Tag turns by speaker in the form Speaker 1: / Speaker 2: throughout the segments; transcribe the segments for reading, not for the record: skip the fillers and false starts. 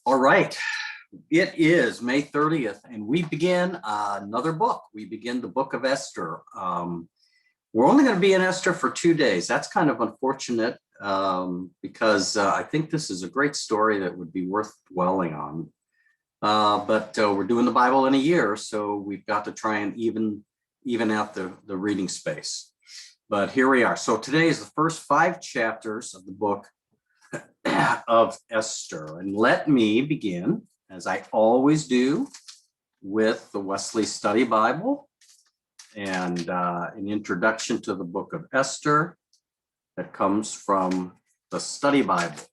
Speaker 1: All right. It is May 30th, and we begin another book. We begin the book of Esther. We're only going to be in Esther for 2 days. That's kind of unfortunate because I think this is a great story that would be worth dwelling on. But we're doing the Bible in a year, so we've got to try and even out the reading space. But here we are. So today is the first 5 chapters of the book of Esther. And let me begin, as I always do, with the Wesley Study Bible and an introduction to the book of Esther that comes from the Study Bible.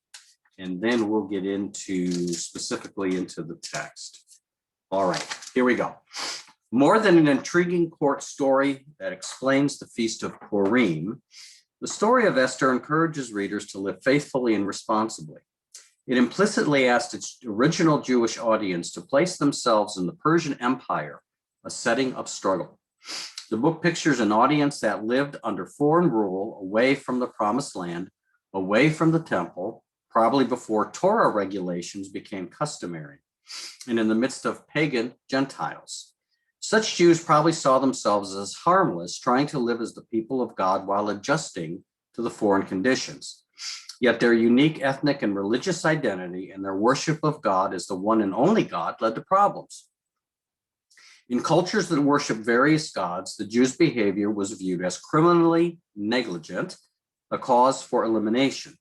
Speaker 1: And then we'll get specifically into the text. All right, here we go. More than an intriguing court story that explains the Feast of Purim, the story of Esther encourages readers to live faithfully and responsibly. It implicitly asked its original Jewish audience to place themselves in the Persian Empire, a setting of struggle. The book pictures an audience that lived under foreign rule, away from the Promised Land, away from the temple, probably before Torah regulations became customary, and in the midst of pagan Gentiles. Such Jews probably saw themselves as harmless, trying to live as the people of God while adjusting to the foreign conditions. Yet their unique ethnic and religious identity and their worship of God as the one and only God led to problems. In cultures that worship various gods, the Jews' behavior was viewed as criminally negligent, a cause for elimination.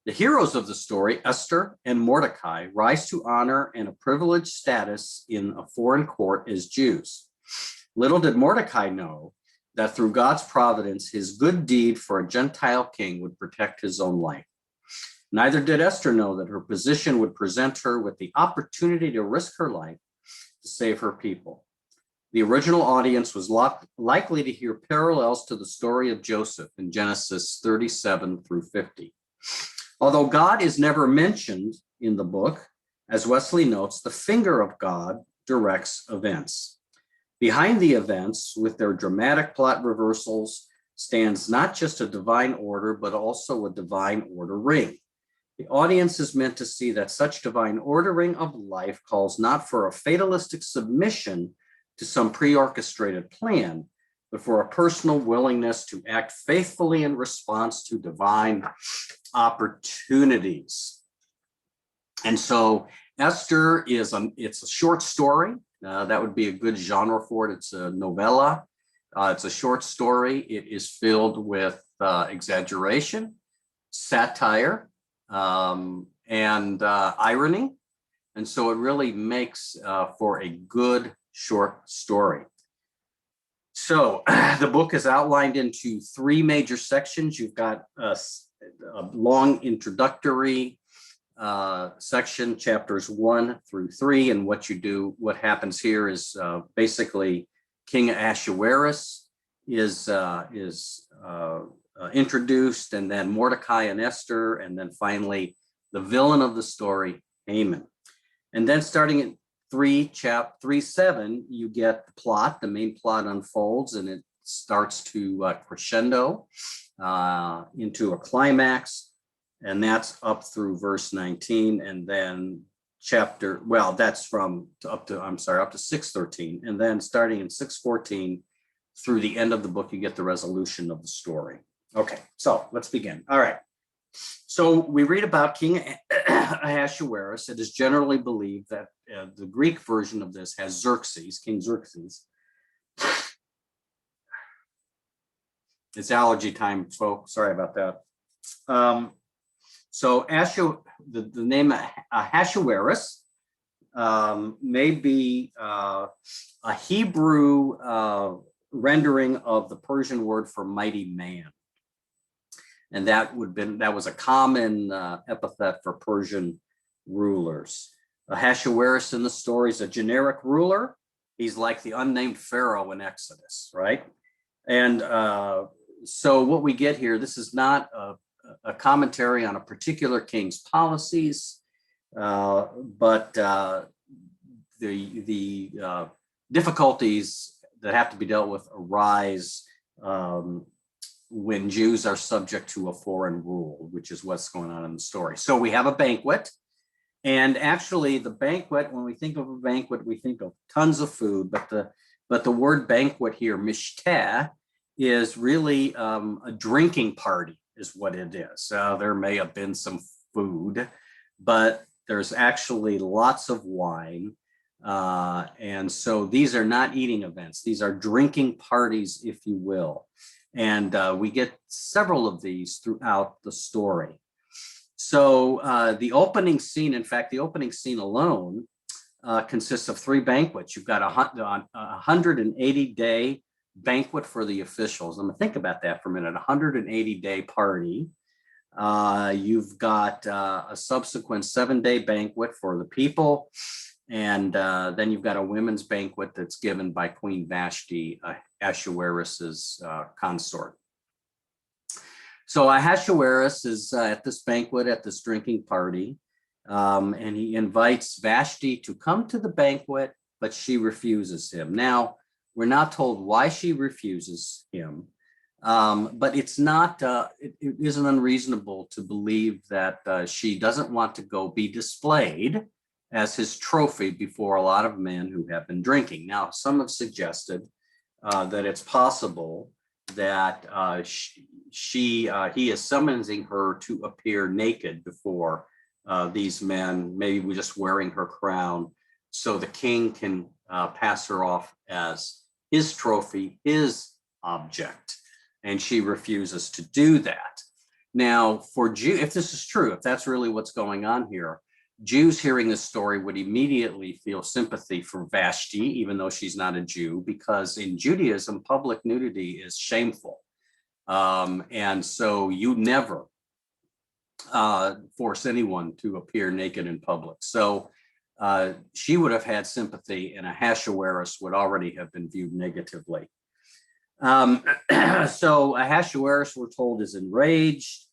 Speaker 1: The heroes of the story, Esther and Mordecai, rise to honor and a privileged status in a foreign court as Jews. Little did Mordecai know that through God's providence, his good deed for a Gentile king would protect his own life. Neither did Esther know that her position would present her with the opportunity to risk her life to save her people. The original audience was likely to hear parallels to the story of Joseph in Genesis 37 through 50. Although God is never mentioned in the book, as Wesley notes, the finger of God directs events. Behind the events, with their dramatic plot reversals, stands not just a divine order, but also a divine ordering. The audience is meant to see that such divine ordering of life calls not for a fatalistic submission to some pre-orchestrated plan, but for a personal willingness to act faithfully in response to divine opportunities. And so Esther it's a short story. That would be a good genre for it. It's a novella. It's a short story. It is filled with exaggeration, satire, and irony. And so it really makes for a good short story. So the book is outlined into 3 major sections. You've got a long introductory section, chapters 1 through 3. And what happens here is basically King Ahasuerus is introduced, and then Mordecai and Esther, and then finally the villain of the story, Haman. And then starting at 3:7, you get the plot. The main plot unfolds, and it starts to crescendo into a climax, and that's up through verse 19, and then that's up to 6:13, and then starting in 6:14 through the end of the book, you get the resolution of the story. Okay, so let's begin. All right. So we read about King Ahasuerus. It is generally believed that the Greek version of this has Xerxes, King Xerxes. It's allergy time, folks. Sorry about that. So the name Ahasuerus may be a Hebrew rendering of the Persian word for mighty man. And that was a common epithet for Persian rulers. Ahasuerus in the story is a generic ruler. He's like the unnamed Pharaoh in Exodus, right? And so what we get here, this is not a commentary on a particular king's policies, but the difficulties that have to be dealt with arise when Jews are subject to a foreign rule, which is what's going on in the story. So we have a banquet. And actually, the banquet, when we think of a banquet, we think of tons of food, but the word banquet here, mishteh, is really a drinking party, is what it is. There may have been some food, but there's actually lots of wine. And so these are not eating events. These are drinking parties, if you will. And we get several of these throughout the story. So the opening scene, in fact, the opening scene alone consists of 3 banquets. You've got a 180-day banquet for the officials. I'm gonna think about that for a minute. 180-day party. You've got a subsequent 7-day banquet for the people. And then you've got a women's banquet that's given by Queen Vashti, Ahasuerus's consort. So Ahasuerus is at this banquet, at this drinking party, and he invites Vashti to come to the banquet, but she refuses him. Now, we're not told why she refuses him, but it's not, it isn't unreasonable to believe that she doesn't want to go be displayed as his trophy before a lot of men who have been drinking. Now, some have suggested that it's possible that he is summoning her to appear naked before these men, maybe just wearing her crown, so the king can pass her off as his trophy, his object, and she refuses to do that. Now, for Jew, if this is true, if that's really what's going on here, Jews hearing this story would immediately feel sympathy for Vashti, even though she's not a Jew, because in Judaism, public nudity is shameful. And so you never force anyone to appear naked in public. So she would have had sympathy, and Ahasuerus would already have been viewed negatively. So Ahasuerus, we're told, is enraged.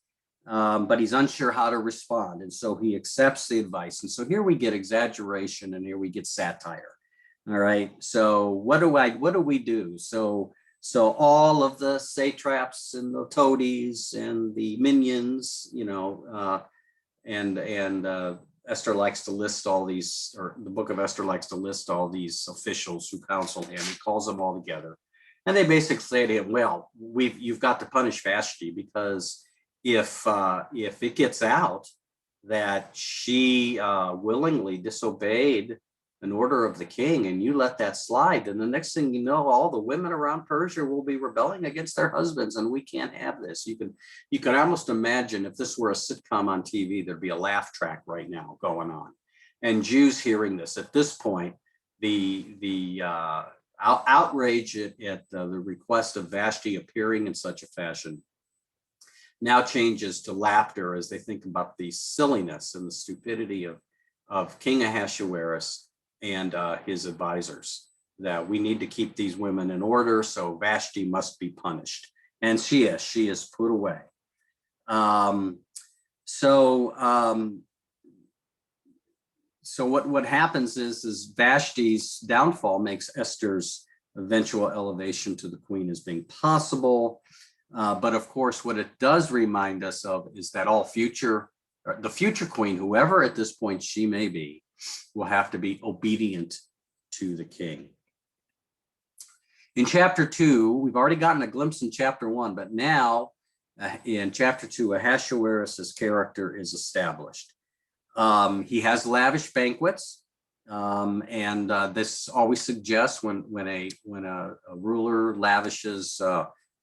Speaker 1: But he's unsure how to respond. And so he accepts the advice. And so here we get exaggeration and here we get satire. All right. So what do we do? So all of the satraps and the toadies and the minions, and Esther likes to list all these, or the book of Esther likes to list all these officials who counsel him. He calls them all together. And they basically say to him, well, you've got to punish Vashti, because if it gets out that she willingly disobeyed an order of the king and you let that slide, then the next thing you know, all the women around Persia will be rebelling against their husbands, and we can't have this. You can almost imagine if this were a sitcom on TV, there'd be a laugh track right now going on. And Jews hearing this at this point, the outrage at the request of Vashti appearing in such a fashion now changes to laughter as they think about the silliness and the stupidity of King Ahasuerus and his advisors, that we need to keep these women in order, so Vashti must be punished. And she is put away. So what happens is Vashti's downfall makes Esther's eventual elevation to the queen as being possible. But of course, what it does remind us of is that the future queen, whoever at this point she may be, will have to be obedient to the king. In chapter 2, we've already gotten a glimpse in chapter 1, but now in chapter 2, Ahasuerus' character is established. He has lavish banquets, and this always suggests when a ruler lavishes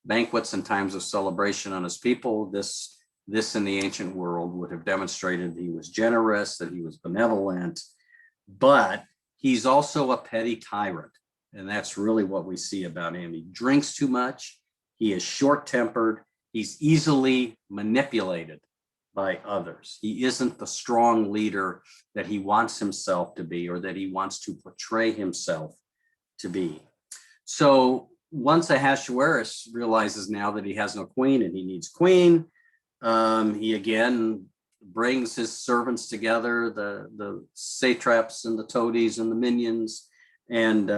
Speaker 1: banquets in times of celebration on his people, this in the ancient world would have demonstrated that he was generous, that he was benevolent, but he's also a petty tyrant. And that's really what we see about him. He drinks too much. He is short-tempered. He's easily manipulated by others. He isn't the strong leader that he wants himself to be, or that he wants to portray himself to be. So once Ahasuerus realizes now that he has no queen and he needs queen, he again brings his servants together, the satraps and the toadies and the minions, and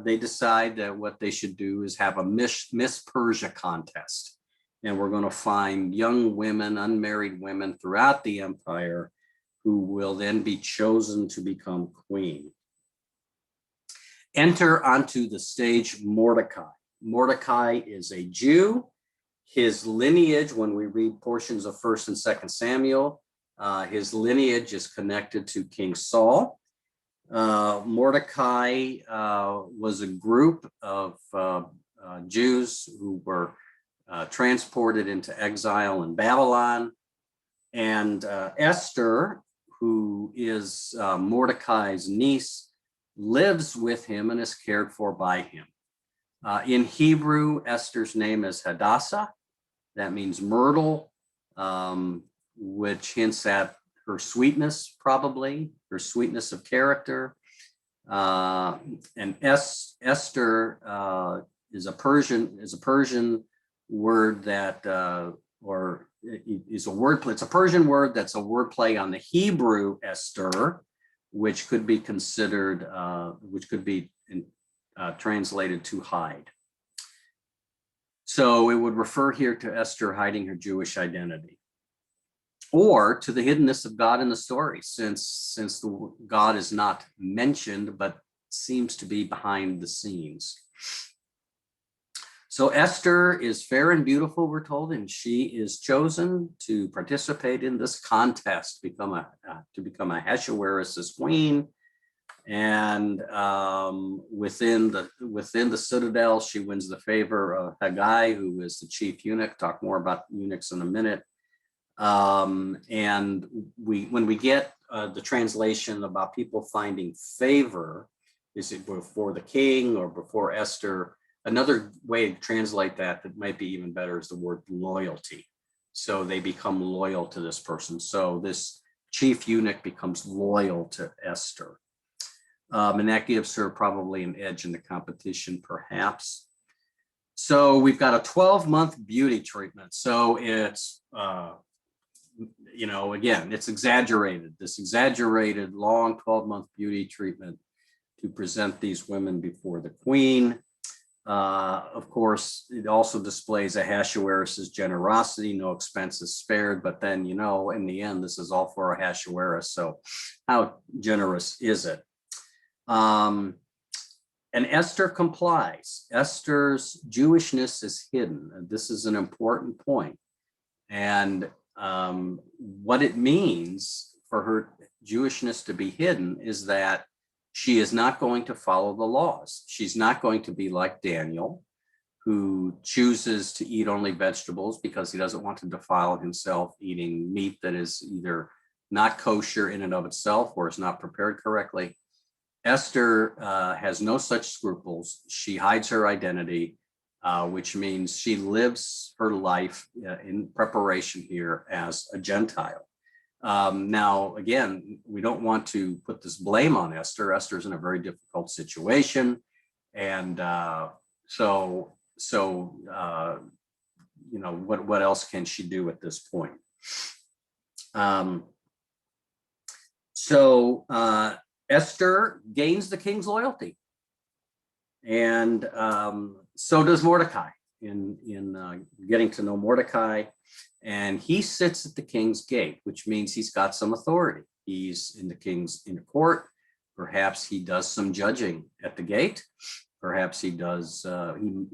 Speaker 1: they decide that what they should do is have a Miss Persia contest. And we're going to find young women, unmarried women throughout the empire who will then be chosen to become queen. Enter onto the stage Mordecai. Mordecai is a Jew. His lineage, when we read portions of 1st and 2nd Samuel, his lineage is connected to King Saul. Mordecai was a group of Jews who were transported into exile in Babylon. And Esther, who is Mordecai's niece, lives with him and is cared for by him. In Hebrew, Esther's name is Hadassah. That means myrtle, which hints at her sweetness, probably, her sweetness of character. And Esther is a Persian word that, or is a word. It's a Persian word that's a word play on the Hebrew Esther, which could be considered, translated to hide. So it would refer here to Esther hiding her Jewish identity, or to the hiddenness of God in the story, since God is not mentioned, but seems to be behind the scenes. So Esther is fair and beautiful, we're told, and she is chosen to participate in this contest, to become Ahasuerus' queen. And within the citadel, she wins the favor of Haggai, who is the chief eunuch. Talk more about eunuchs in a minute. And when we get the translation about people finding favor, is it before the king or before Esther? Another way to translate that might be even better is the word loyalty. So they become loyal to this person. So this chief eunuch becomes loyal to Esther. And that gives her probably an edge in the competition, perhaps. So we've got a 12-month beauty treatment. So it's, again, it's exaggerated, this exaggerated long 12-month beauty treatment to present these women before the queen. Of course, it also displays Ahasuerus' generosity, no expenses spared, but then, in the end, this is all for Ahasuerus. So how generous is it? And Esther complies. Esther's Jewishness is hidden. And this is an important point. And what it means for her Jewishness to be hidden is that she is not going to follow the laws. She's not going to be like Daniel, who chooses to eat only vegetables because he doesn't want to defile himself eating meat that is either not kosher in and of itself or is not prepared correctly. Esther has no such scruples. She hides her identity, which means she lives her life in preparation here as a Gentile. Now, again, we don't want to put this blame on Esther. Esther's in a very difficult situation. And what else can she do at this point? Esther gains the king's loyalty. And so does Mordecai in getting to know Mordecai. And he sits at the king's gate, which means he's got some authority. He's in the king's court. Perhaps he does some judging at the gate. Perhaps he does, he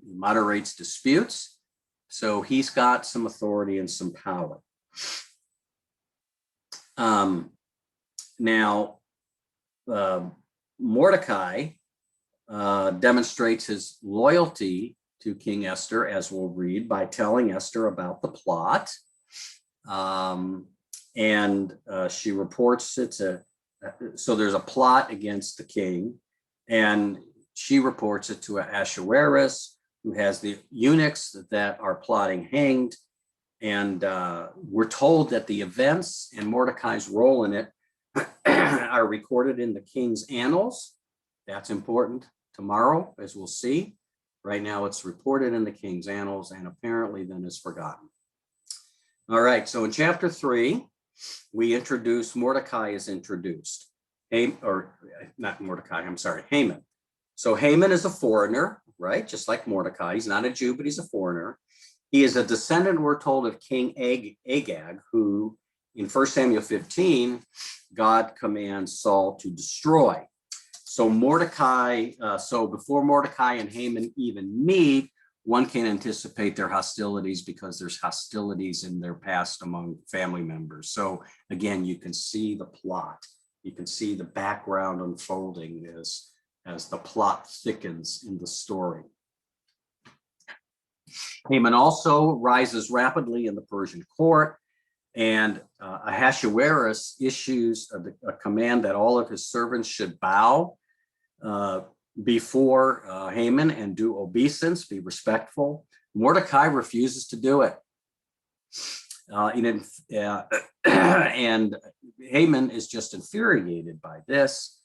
Speaker 1: moderates disputes. So he's got some authority and some power. Mordecai demonstrates his loyalty to King Esther, as we'll read, by telling Esther about the plot. She reports it to, so there's a plot against the king, and she reports it to Ahasuerus, who has the eunuchs that are plotting hanged. And we're told that the events and Mordecai's role in it are recorded in the king's annals. That's important tomorrow, as we'll see. Right now, it's reported in the king's annals and apparently then is forgotten. All right, so in chapter 3, we introduce, Mordecai is introduced. Haman. So Haman is a foreigner, right? Just like Mordecai. He's not a Jew, but he's a foreigner. He is a descendant, we're told, of King Agag, who in 1 Samuel 15, God commands Saul to destroy. So before Mordecai and Haman even meet, one can anticipate their hostilities because there's hostilities in their past among family members. So again, you can see the plot. You can see the background unfolding as the plot thickens in the story. Haman also rises rapidly in the Persian court, and Ahasuerus issues a command that all of his servants should bow before Haman and do obeisance, be respectful. Mordecai refuses to do it. And Haman is just infuriated by this,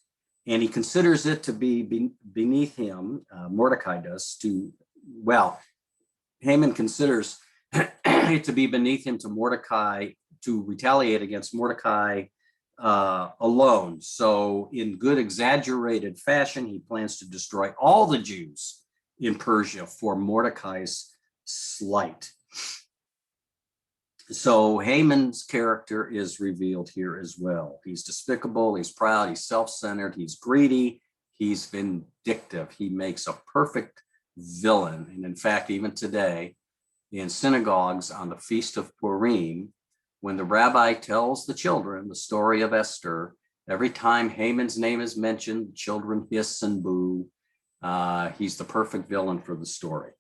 Speaker 1: and he considers it to be beneath him, Mordecai does, Haman considers it to be beneath him to retaliate against Mordecai alone. So in good exaggerated fashion, he plans to destroy all the Jews in Persia for Mordecai's slight. So Haman's character is revealed here as well. He's despicable, he's proud, he's self-centered, he's greedy, he's vindictive. He makes a perfect villain. And in fact, even today in synagogues on the Feast of Purim, when the rabbi tells the children the story of Esther, every time Haman's name is mentioned, children hiss and boo. He's the perfect villain for the story.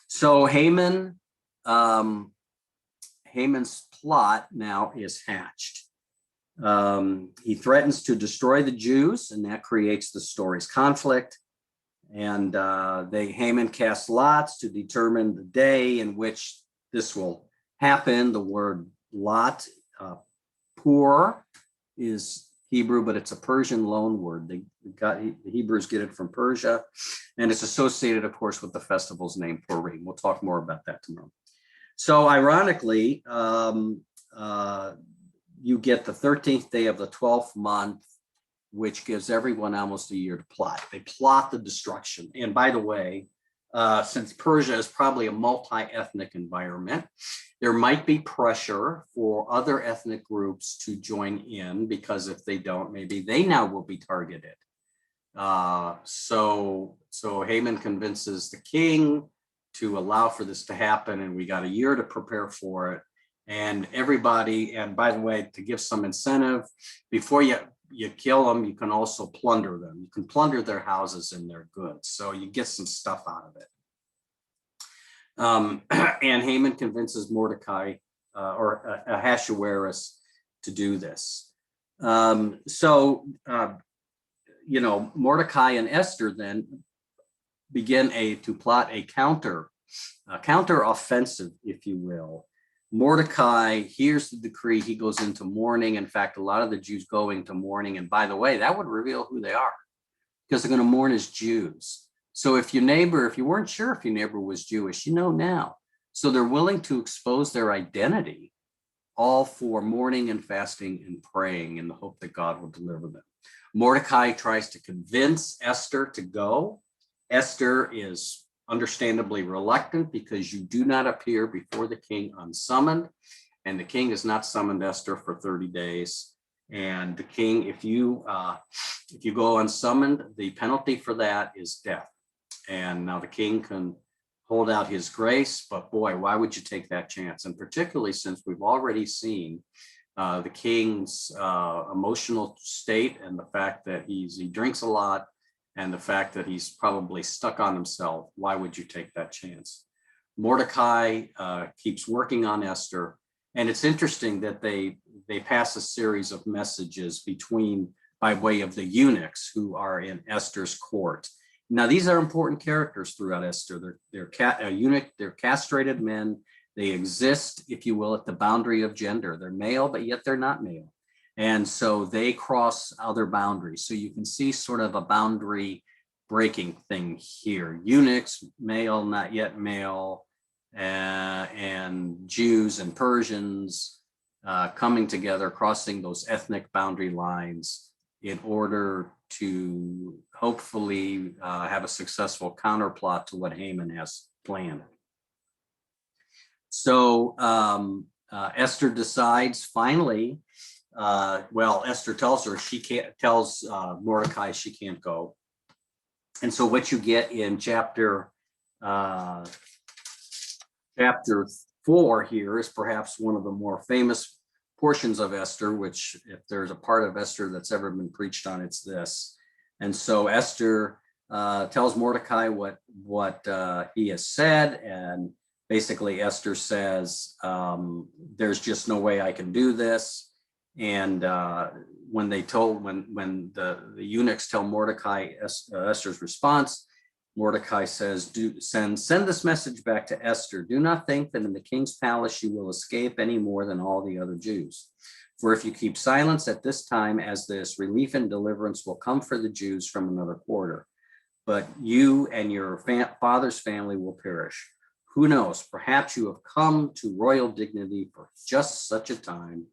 Speaker 1: So Haman's plot now is hatched. He threatens to destroy the Jews, and that creates the story's conflict. And Haman casts lots to determine the day in which this will happen. The word lot, pur, is Hebrew, but it's a Persian loan word. The Hebrews get it from Persia, and it's associated, of course, with the festival's name, Purim. We'll talk more about that tomorrow. So ironically, you get the 13th day of the 12th month, which gives everyone almost a year to plot. They plot the destruction. And by the way, since Persia is probably a multi-ethnic environment, there might be pressure for other ethnic groups to join in, because if they don't, maybe they now will be targeted. So Haman convinces the king to allow for this to happen, and we got a year to prepare for it. And everybody, and by the way, to give some incentive, before you kill them, you can also plunder them. You can plunder their houses and their goods. So you get some stuff out of it. And Haman convinces Mordecai or Ahasuerus to do this. Mordecai and Esther then begin to plot a counter offensive, if you will. Mordecai hears the decree. He goes into mourning. In fact, a lot of the Jews go into mourning. And by the way, that would reveal who they are, because they're going to mourn as Jews. So if you weren't sure if your neighbor was Jewish, you know now. So they're willing to expose their identity, all for mourning and fasting and praying in the hope that God will deliver them. Mordecai tries to convince Esther to go. Esther is understandably reluctant, because you do not appear before the king unsummoned, and the king has not summoned Esther for 30 days. And the king, if you go unsummoned, the penalty for that is death. And now the king can hold out his grace, but boy, why would you take that chance? And particularly since we've already seen the king's emotional state, and the fact that he drinks a lot, and the fact that he's probably stuck on himself. Why would you take that chance? Mordecai keeps working on Esther. And it's interesting that they pass a series of messages by way of the eunuchs who are in Esther's court. Now, these are important characters throughout Esther. They're castrated men. They exist, if you will, at the boundary of gender. They're male, but yet they're not male. And so they cross other boundaries. So you can see sort of a boundary breaking thing here. Eunuchs, male, not yet male, and Jews and Persians coming together, crossing those ethnic boundary lines in order to hopefully have a successful counterplot to what Haman has planned. So Esther decides finally, well, Esther tells her tells Mordecai she can't go. And so what you get in chapter 4 here is perhaps one of the more famous portions of Esther, which if there's a part of Esther that's ever been preached on, it's this. And so Esther tells Mordecai what he has said, and basically Esther says, there's just no way I can do this. And when the eunuchs tell Mordecai Esther's response, Mordecai says, send this message back to Esther. Do not think that in the king's palace you will escape any more than all the other Jews. For if you keep silence at this time as this, relief and deliverance will come for the Jews from another quarter. But you and your father's family will perish. Who knows? Perhaps you have come to royal dignity for just such a time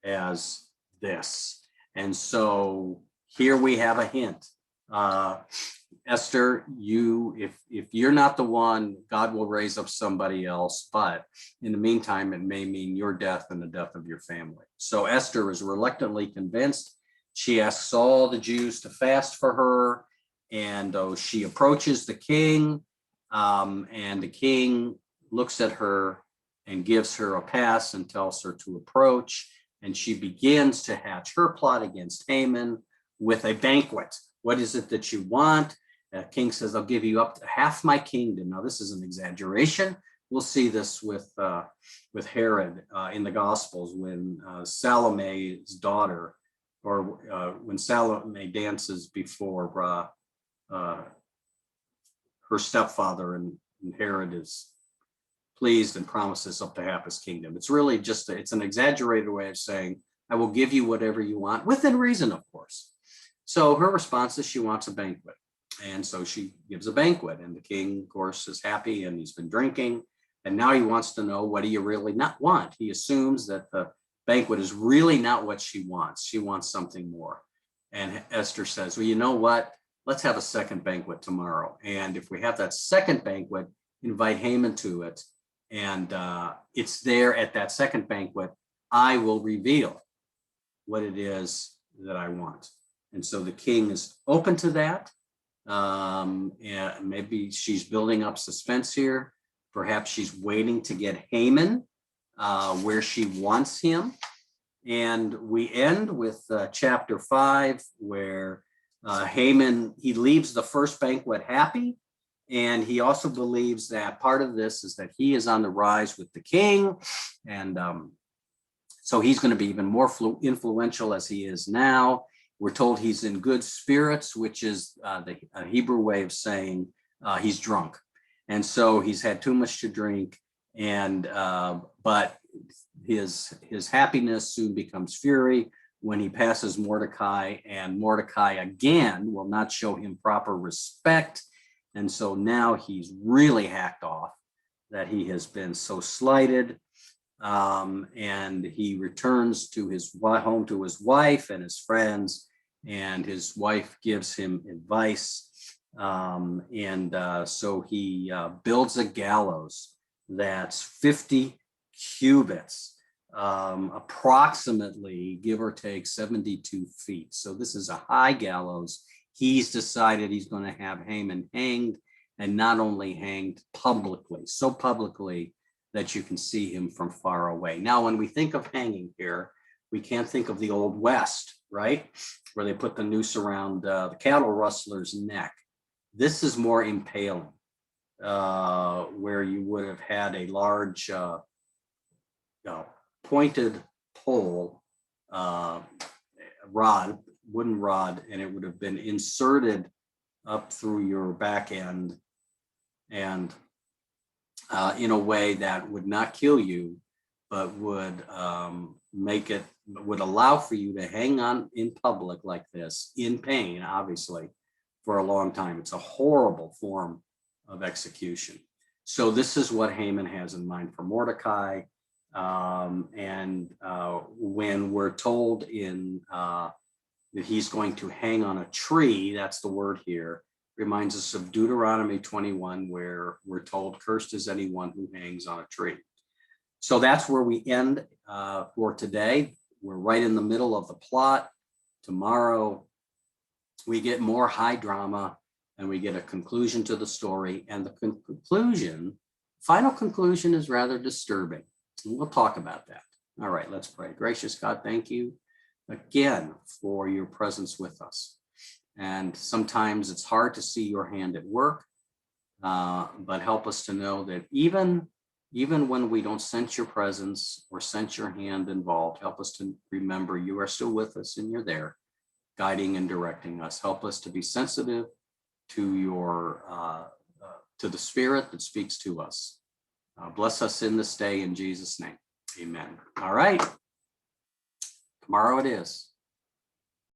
Speaker 1: as this. And so here we have a hint. Esther, if you're not the one, God will raise up somebody else. But in the meantime, it may mean your death and the death of your family. So Esther is reluctantly convinced. She asks all the Jews to fast for her. And she approaches the king, and the king looks at her and gives her a pass and tells her to approach. And she begins to hatch her plot against Haman with a banquet. What is it that you want? The king says, I'll give you up to half my kingdom. Now, this is an exaggeration. We'll see this with Herod in the Gospels when Salome's daughter, or when Salome dances before her stepfather, and Herod is pleased and promises up to half his kingdom. It's really just, it's an exaggerated way of saying, I will give you whatever you want, within reason, of course. So her response is she wants a banquet. And so she gives a banquet, and the king, of course, is happy, and he's been drinking. And now he wants to know, what do you really not want? He assumes that the banquet is really not what she wants. She wants something more. And Esther says, well, you know what? Let's have a second banquet tomorrow. And if we have that second banquet, invite Haman to it. And it's there at that second banquet, I will reveal what it is that I want. And so the king is open to that. And maybe she's building up suspense here. Perhaps she's waiting to get Haman where she wants him. And we end with chapter 5, where Haman, he leaves the first banquet happy. And he also believes that part of this is that he is on the rise with the king. And so he's going to be even more influential as he is now. We're told he's in good spirits, which is the Hebrew way of saying he's drunk. And so he's had too much to drink, and but his happiness soon becomes fury when he passes Mordecai, and Mordecai again will not show him proper respect. And so now he's really hacked off that he has been so slighted. And he returns to his home to his wife and his friends, and his wife gives him advice. So he builds a gallows that's 50 cubits, approximately, give or take, 72 feet. So this is a high gallows. He's decided he's going to have Haman hanged, and not only hanged publicly, so publicly that you can see him from far away. Now, when we think of hanging here, we can't think of the Old West, right? Where they put the noose around the cattle rustler's neck. This is more impaling, where you would have had a large pointed pole, wooden rod, and it would have been inserted up through your back end, and in a way that would not kill you, but would would allow for you to hang on in public like this, in pain, obviously, for a long time. It's a horrible form of execution. So this is what Haman has in mind for Mordecai. When we're told that he's going to hang on a tree, that's the word here, reminds us of Deuteronomy 21, where we're told, cursed is anyone who hangs on a tree. So that's where we end for today. We're right in the middle of the plot. Tomorrow, we get more high drama and we get a conclusion to the story. And the final conclusion is rather disturbing. And we'll talk about that. All right, let's pray. Gracious God, thank you again for your presence with us. And sometimes it's hard to see your hand at work, but help us to know that even when we don't sense your presence or sense your hand involved, help us to remember you are still with us and you're there, guiding and directing us. Help us to be sensitive to your to the Spirit that speaks to us. Bless us in this day in Jesus' name. Amen. All right. Tomorrow it is.